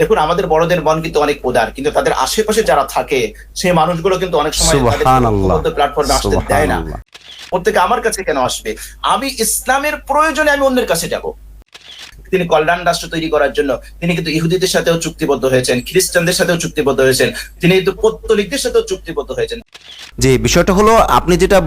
দেখুন আমাদের বড়দের মন কিন্তু অনেক উদার, কিন্তু তাদের আশেপাশে যারা থাকে সেই মানুষগুলো কিন্তু অনেক সময় প্ল্যাটফর্মে আসতে দেয় না। প্রত্যেকে আমার কাছে কেন আসবে? আমি ইসলামের প্রয়োজনে আমি অন্যের কাছে যাব। তিনি কল্যাণ রাষ্ট্র তৈরি করার জন্য তিনি কিন্তু ইহুদিদের সাথেও চুক্তিবদ্ধ হয়েছেন, খ্রিস্টানদের সাথেও চুক্তিবদ্ধ হয়েছেন, তিনি কিন্তু পৌত্তলিকদের সাথেও চুক্তিবদ্ধ হয়েছেন। যে বিষয়টা হলো আপনি যেটা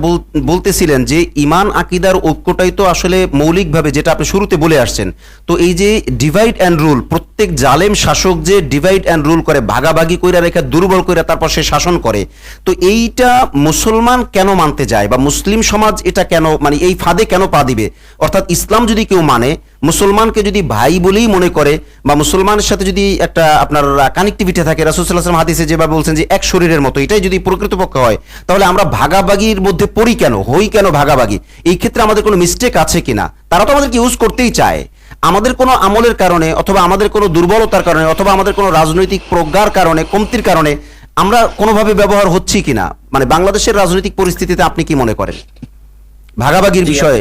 বলতেছিলেন যে ইমান আকিদার ঐক্যটাই তো আসলে মৌলিকভাবে যেটা আপনি শুরুতে বলে আসছেন। তো এই যে ডিভাইড অ্যান্ড রুল, প্রত্যেক জালেম শাসক যে ডিভাইড অ্যান্ড রুল করে, ভাগাভাগি কইরা রেখে দুর্বল কইরা তারপর সে শাসন করে, তো এইটা মুসলমান কেন মানতে যায় বা মুসলিম সমাজ এটা কেন মানে এই ফাঁদে কেন পা দিবে? অর্থাৎ ইসলাম যদি কেউ মানে, মুসলমানকে যদি ভাই বলেই মনে করে বা মুসলমানের সাথে যদি একটা আপনার কানেক্টিভিটি থাকে, রাসূল সাল্লাল্লাহু আলাইহি ওয়াসাল্লাম হাদিসে যেভাবে বলছেন যে এক শরীরের মতো, এটাই যদি প্রকৃতপক্ষে হয়, তাহলে আমরা ভাগাভাগির মধ্যে পড়ি কেন, হই কেন ভাগাভাগি? এই ক্ষেত্রে আমাদের কোনো মিস্টেক আছে কিনা? তারা তো আমাদেরকে ইউজ করতেই চায়। আমাদের কোনো আমলের কারণে অথবা আমাদের কোনো দুর্বলতার কারণে অথবা আমাদের কোনো রাজনৈতিক প্রজ্ঞার কারণে, কমতির কারণে আমরা কোনোভাবে ব্যবহার হচ্ছি কিনা, মানে বাংলাদেশের রাজনৈতিক পরিস্থিতিতে আপনি কি মনে করেন ভাগাভাগির বিষয়ে?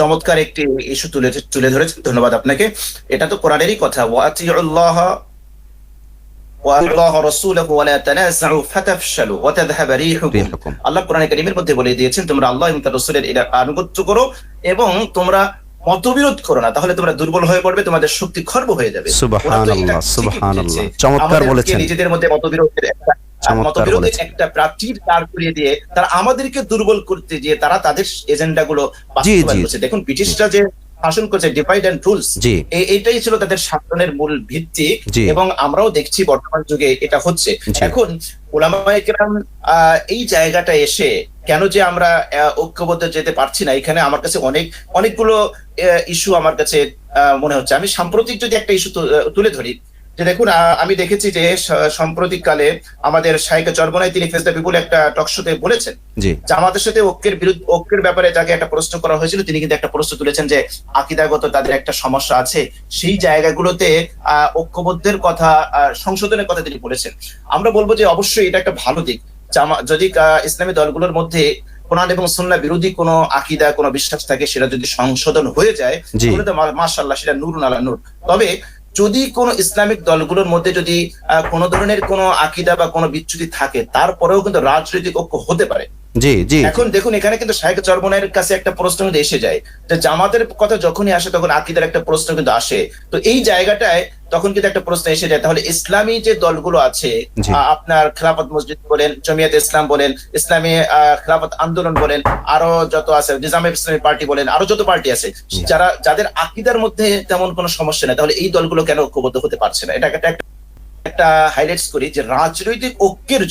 চমৎকার একটি ইস্যু তুলে ধরেছেন, ধন্যবাদ আপনাকে। এটা তো কোরআনেরই কথা, ওয়াতিউল্লাহ ওয়া রাসূলুহু ওয়া লা তানাযাউ ফাতাফশালু ওয়া তাযহাবা রিহুকুম। আল্লাহ কোরআনে কারীমের মধ্যে বলে দিয়েছেন তোমরা আল্লাহ এবং তার রাসূলের আনুগত্য করো এবং তোমরা মতবিরোধ করো না, তাহলে তোমরা দুর্বল হয়ে পড়বে, তোমাদের শক্তি খর্ব হয়ে যাবে। সুবহানাল্লাহ, সুবহানাল্লাহ, চমৎকার বলেছেন। নিজেদের মধ্যে মতবিরোধের একটা প্রাচীর দাঁড় করিয়ে দিয়ে তারা আমাদেরকে দুর্বল করতে গিয়ে তারা তাদের এজেন্ডা গুলো বাস্তবায়ন করছে। দেখুন ব্রিটিশরা যে শাসন করছে ডিভাইড এন্ড রুলস, এইটাই ছিল তাদের শাসনের মূল ভিত্তি এবং আমরাও দেখছি বর্তমান যুগে এটা হচ্ছে। এখন উলামায়ে কেরাম এই জায়গাটা এসে কেন যে আমরা ঐক্যবদ্ধ যেতে পারছি না, এখানে আমার কাছে অনেকগুলো ইস্যু আমার কাছে মনে হচ্ছে। আমি সাম্প্রতিক যদি একটা ইস্যু তুলে ধরি, যে দেখুন আমি দেখেছি যে সাম্প্রতিক কালে আমাদের শাইখ চরমনাই তিনি ফেস দ্য পিপল একটা টক শোতে বলেছেন জামাতের সাথে ঐক্যের ব্যাপারে যাকে একটা প্রশ্ন করা হয়েছিল, তিনি কিন্তু একটা প্রশ্ন তুলেছেন যে আকিদাগত তাদের একটা সমস্যা আছে, সেই জায়গাগুলোতে ঐক্যবদ্ধের কথা, সংশোধনের কথা তিনি বলেছেন। আমরা বলবো যে অবশ্যই এটা একটা ভালো দিক। যদি ইসলামী দলগুলোর মধ্যে কোরআন এবং সুন্নাহ বিরোধী কোনো আকিদা, কোনো বিশ্বাস থাকে, সেটা যদি সংশোধন হয়ে যায় তাহলে তো মাশাআল্লাহ সেটা নূরুন আলা নূর। তবে যদি কোন ইসলামিক দলগুলোর মধ্যে যদি কোন ধরনের কোন আকিদা বা কোন বিচ্যুতি থাকে, তারপরেও কিন্তু রাজনৈতিক ঐক্য হতে পারে। এখন দেখুন এখানে কিন্তু শাইখ চরমনাইয়ের কাছে একটা প্রশ্ন কিন্তু এসে যায় যে জামাতের কথা যখনই আসে তখন আকিদার একটা প্রশ্ন কিন্তু আসে। তো এই জায়গাটায় তখন কিন্তু একটা প্রশ্ন এসে যায়, তাহলে ইসলামী যে দলগুলো আছে, আপনার খেলাফত মসজিদ বলেন, জমিয়ত ইসলাম বলেন, ইসলামী খেলাফত আন্দোলন বলেন, আরো যত আছে নিজামে ইসলামী পার্টি বলেন, আরো যত পার্টি আছে, যাদের আকিদার মধ্যে তেমন কোনো সমস্যা নেই, তাহলে এই দলগুলো কেন ঐক্যবদ্ধ হতে পারছে না? এটা একটা হাইলাইটস করি যে রাজনৈতিক ঐক্যের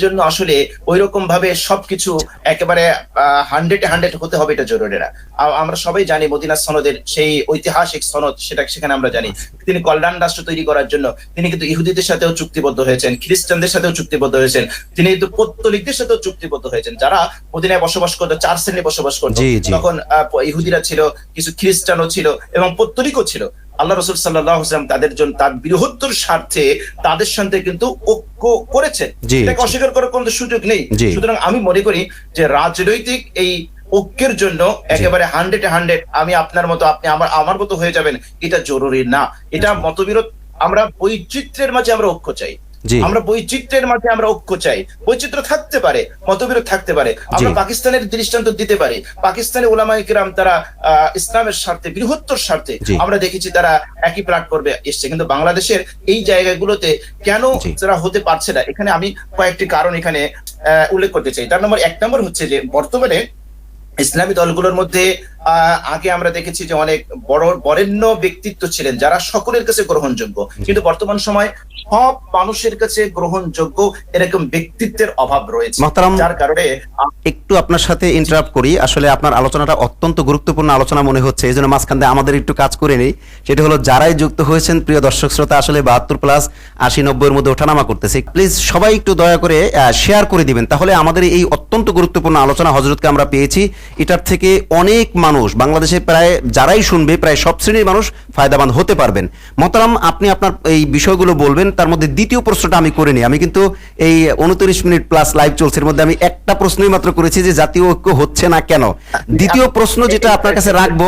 জন্য আসলে ওই রকম ভাবে সবকিছু একেবারে 100 হতে হবে এটা জরুরি না। আমরা সবাই জানি মদিনা সনদের সেই ঐতিহাসিক সনদ, সেখানে আমরা জানি তিনি কল্যাণ রাষ্ট্র তৈরি করার জন্য তিনি কিন্তু ইহুদিদের সাথেও চুক্তিবদ্ধ হয়েছেন, খ্রিস্টানদের সাথেও চুক্তিবদ্ধ হয়েছেন, তিনি কিন্তু পৌত্তলিকদের সাথেও চুক্তিবদ্ধ হয়েছেন। যারা মদিনায় বসবাস করতো, 4 শ্রেণী বসবাস করতো, তখন ইহুদিরা ছিল, কিছু খ্রিস্টানও ছিল এবং পৌত্তলিকও ছিল। আল্লাহ রাসূল সাল্লাল্লাহু আলাইহি ওয়াসাল্লাম তাদের জন্য তার বৃহত্তর স্বার্থে তাদের সাথে কিন্তু ঐক্য করেছেন, এটাকে অস্বীকার করার কোনো সুযোগ নেই। সুতরাং আমি মনে করি যে রাজনৈতিক এই ঐক্যের জন্য একেবারে 100 আমি আপনার মতো, আপনি আমার মতো হয়ে যাবেন, এটা জরুরি না। এটা মতবিরোধ, আমরা বৈচিত্র্যের মাঝে আমরা ঐক্য চাই, আমরা বৈচিত্র্যের মাঝে আমরা ঐক্য চাই। বৈচিত্র্য থাকতে পারে, মতবিরোধ থাকতে পারে। আমরা পাকিস্তানের দৃষ্টান্ত দিতে পারি, পাকিস্তানের উলামায়ে কেরাম তারা ইসলামের স্বার্থে, বৃহত্তর স্বার্থে আমরা দেখেছি তারা একই প্ল্যাটফর্মে এসছে, কিন্তু বাংলাদেশের এই জায়গাগুলোতে কেন তারা হতে পারছে না? এখানে আমি কয়েকটি কারণ এখানে উল্লেখ করতে চাই। তার নম্বর 1 নম্বর হচ্ছে যে বর্তমানে ইসলামী দলগুলোর মধ্যে আগে আমরা দেখেছি যে অনেক বরেণ্য ব্যক্তিত্ব ছিলেন যারা সকলের কাছে গ্রহণযোগ্য, কিন্তু বর্তমান সময় সব মানুষের কাছে গ্রহণযোগ্য এরকম ব্যক্তিত্বের অভাব রয়েছে, যার কারণে একটু আপনার সাথে ইন্টারাপ্ট করি। আসলে আপনার আলোচনাটা অত্যন্ত গুরুত্বপূর্ণ আলোচনা মনে হচ্ছে, এই জন্য মাঝখান দিয়ে আমাদের একটু কাজ করে নেই। সেটা হলো যারাই যুক্ত হয়েছেন প্রিয় দর্শক শ্রোতা, আসলে 72+, 80-90 মধ্যে ওঠানামা করতেছি, প্লিজ সবাই একটু দয়া করে শেয়ার করে দিবেন, তাহলে আমাদের এই অত্যন্ত গুরুত্বপূর্ণ আলোচনা হযরতকে আমরা পেয়েছি, এটার থেকে অনেক মানুষ বাংলাদেশে প্রায় যারাই শুনবে প্রায় সব শ্রেণীর মানুষ ফায়দাবান হতে পারবেন। মোহতারাম, আপনি আপনার এই বিষয়গুলো বলবেন। তার মধ্যে দ্বিতীয় প্রশ্নটা আমি করে নিই। আমি কিন্তু এই 29 মিনিট প্লাস লাইভ চলছে, এর মধ্যে আমি একটা প্রশ্নই মাত্র করেছি যে জাতীয় ঐক্য হচ্ছে না কেন। দ্বিতীয় প্রশ্ন যেটা আপনার কাছে রাখবো,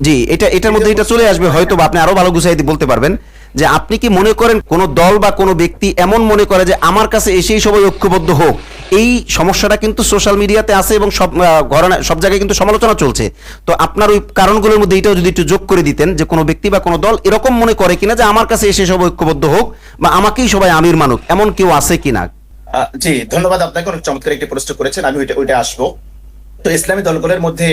জি, এটার মধ্যে এটা চলে আসবে, হয়তো বা আপনি আরো ভালো গুছাইতে বলতে পারবেন যে আপনি কি মনে করেন কোন দল বা কোনো ব্যক্তি এমন মনে করে যে আমার কাছে এসেই সবাই ঐক্যবদ্ধ হোক, এই সমস্যাটা কিন্তু সোশ্যাল মিডিয়াতে আছে এবং সব জায়গায় কিন্তু সমালোচনা চলছে। তো আপনার ওই কারণগুলোর মধ্যে এটাও যদি একটু যোগ করে দিতেন যে কোনো ব্যক্তি বা কোনো দল এরকম মনে করে কিনা যে আমার কাছে এসে সবাই ঐক্যবদ্ধ হোক বা আমাকেই সবাই আমির মানুক, এমন কেউ আছে কিনা? জি, ধন্যবাদ আপনাকে, অনেক চমৎকার একটি প্রশ্ন করেছেন, আমি ওইটা আসবো। তো ইসলামী দলগুলোর মধ্যে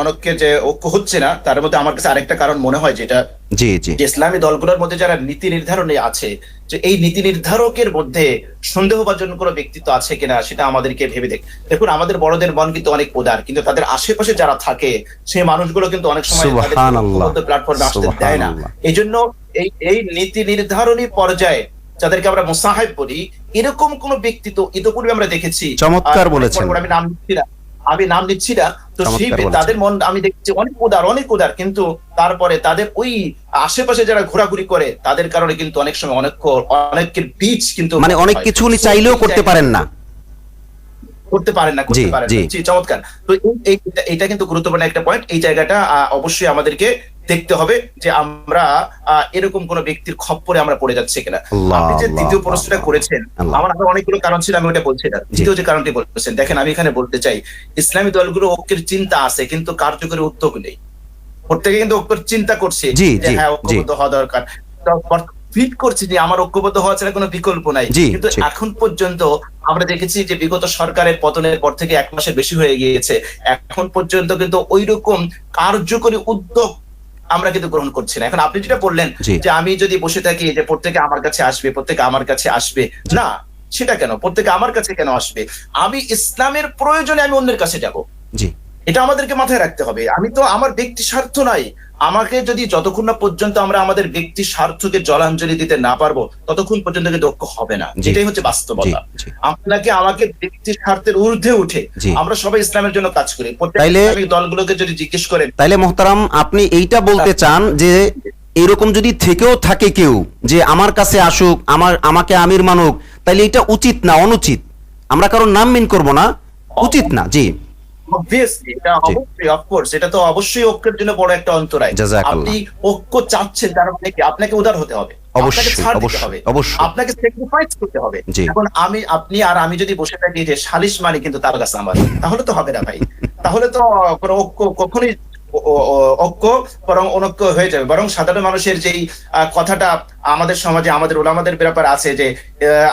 অনেকের যে ঐক্য হচ্ছে না, তার মধ্যে আমার কাছে আরেকটা কারণ মনে হয় যেটা, জি জি, যে ইসলামী দলগুলোর মধ্যে যারা নীতি নির্ধারণে আছে, যে এই নীতি নির্ধারকের মধ্যে সন্দেহভাজন কোনো ব্যক্তিত্ব আছে কিনা সেটা আমাদেরকে ভেবে দেখুন, আমাদের বড়দের মন কিন্তু অনেক উদার, কিন্তু তাদের আশেপাশে যারা থাকে সেই মানুষগুলো কিন্তু অনেক সময় প্ল্যাটফর্মে আসতে দেয় না। এই জন্য এই নীতি নির্ধারণী পর্যায়ে যাদেরকে আমরা মুসাহিব বলি, এরকম কোন ব্যক্তিত্ব ইতিপূর্বে আমরা দেখেছি। চমৎকার বলেছেন, আমি নাম নিচ্ছি না। তো সেই তাদের মন আমি দেখছি অনেক উদার, কিন্তু তারপরে তাদের ওই আশেপাশে যারা ঘোরাঘুরি করে তাদের কারণে কিন্তু অনেক সময় অনেকের বীজ কিন্তু মানে অনেক কিছু উনি চাইলেও করতে পারেন না। চমৎকার। তো এইটা কিন্তু গুরুত্বপূর্ণ একটা পয়েন্ট। এই জায়গাটা অবশ্যই আমাদেরকে দেখতে হবে যে আমরা এরকম কোন ব্যক্তির খপ্পরে আমরা পড়ে যাচ্ছি কিনা। আপনি যে দ্বিতীয় প্রশ্নটা করেছেন, আমার আরো অনেকগুলো কারণ ছিল, আমি ওটা বলছি না। দ্বিতীয় যে কারণটি বলছেন, দেখেন আমি এখানে বলতে চাই, ইসলামী দলগুলো ঐক্যের চিন্তা আছে কিন্তু কার্যকরী উদ্যোগ নেই। প্রত্যেকে কিন্তু ঐক্যের চিন্তা করছে যে হ্যাঁ ঐক্যবদ্ধ হওয়া দরকার, ফিট করছি যে আমার ঐক্যবদ্ধ হওয়া ছাড়া কোনো বিকল্প নাই। কিন্তু এখন পর্যন্ত আমরা দেখেছি যে বিগত সরকারের পতনের পর থেকে 1 মাসের বেশি হয়ে গিয়েছে, এখন পর্যন্ত কিন্তু ওই রকম কার্যকরী উদ্যোগ আমরা কিন্তু গ্রহণ করছি না। এখন আপনি যেটা বললেন যে আমি যদি বসে থাকি যে প্রত্যেকে আমার কাছে আসবে, না, সেটা কেন? প্রত্যেকে আমার কাছে কেন আসবে? আমি ইসলামের প্রয়োজনে আমি অন্যের কাছে যাব, এটা আমাদেরকে মাথায় রাখতে হবে। আমি তো আমার ব্যক্তি স্বার্থ নাই, আমাকে যদি যতক্ষণ না পর্যন্ত আমরা আমাদের ব্যক্তি স্বার্থকে জলাঞ্জলি দিতে না পারবো ততক্ষণ পর্যন্ত কিন্তু ঐক্য হবে না। এটাই হচ্ছে বাস্তবতা। আপনাকে আমাকে ব্যক্তি স্বার্থের ঊর্ধ্বে উঠে আমরা সবাই ইসলামের জন্য কাজ করি। প্রত্যেক দলগুলোকে যদি জিজ্ঞেস করেন, তাইলে মোহতারাম আপনি এইটা বলতে চান যে এরকম যদি থেকেও থাকে কেউ যে আমার কাছে আসুক, আমাকে আমির মানুক, তাইলে এটা উচিত না, অনুচিত? আমরা কারোর নাম মিন করব না, উচিত না। জি, এটা তো অবশ্যই ঐক্যের জন্য বড় একটা অন্তরায়। আপনি ঐক্য চাচ্ছেন, তার মানে কি আপনাকে উদার হতে হবে, আপনাকে স্যাক্রিফাইস করতে হবে। এখন আপনি আর আমি যদি বসে থাকি যে সালিশ মানে কিন্তু তার কাছে আমার, তাহলে তো হবে না ভাই, তাহলে তো কোনো ঐক্য কখনোই ঐক্য বরং অনৈক্য হয়ে যাবে। বরং সাধারণ মানুষের যেই কথাটা আমাদের সমাজে আমাদের ওলামাদের ব্যাপারে আছে যে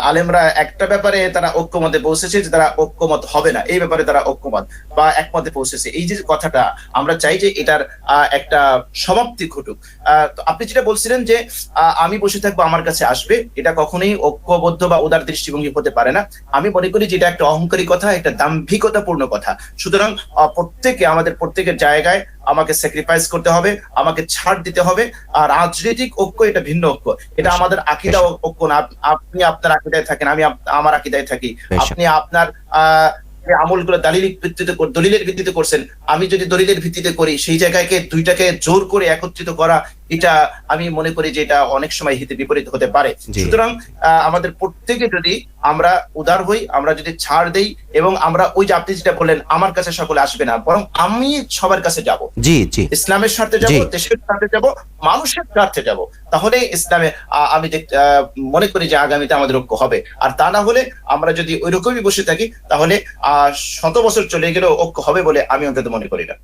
আলেমরা একটা ব্যাপারে তারা ঐক্যমতে পৌঁছেছে যে তারা ঐক্যমত হবে না, এই ব্যাপারে তারা ঐক্যমত বা একমতে পৌঁছেছে। এই যে কথাটা আমরা চাই যে এটার একটা সমাপ্তি ঘটুক। আপনি যেটা বলছিলেন যে আমি বসে থাকবো আমার কাছে আসবে, এটা কখনোই ঐক্যবদ্ধ বা উদার দৃষ্টিভঙ্গি হতে পারে না। আমি মনে করি যে এটা একটা অহংকারী কথা, একটা দাম্ভিকতাপূর্ণ কথা। সুতরাং আমাদের প্রত্যেকের জায়গায় আমাকে স্যাক্রিফাইস করতে হবে, আমাকে ছাড় দিতে হবে। আর রাজনৈতিক ঐক্য এটা ভিন্ন ঐক্য, এটা আমাদের আকীদা ঐক্য না। আপনি আপনার আকীদায় থাকেন, আমি আমার আকীদায় থাকি। আপনি আপনার আমলগুলো দলিলের ভিত্তিতে করছেন, আমি যদি দলিলের ভিত্তিতে করি, সেই জায়গাকে দুইটাকে জোর করে একত্রিত করা, এটা আমি মনে করি যে এটা অনেক সময় হিতে বিপরীত হতে পারে। সুতরাং আমাদের প্রত্যেকে যদি আমরা উদার হই, আমরা যদি ছাড় দেই, এবং আমরা ওই যে আপনি যেটা বললেন আমার কাছে সকলে আসবে না, বরং আমি সবার কাছে যাব, ইসলামের স্বার্থে যাব, দেশের স্বার্থে যাব, মানুষের স্বার্থে যাব, তাহলে ইসলামে আমি মনে করি যে আগামীতে আমাদের ঐক্য হবে। আর তা না হলে আমরা যদি ওই রকমই বসে থাকি তাহলে 100 বছর চলে গেলেও ঐক্য হবে বলে আমি অন্তত মনে করি না।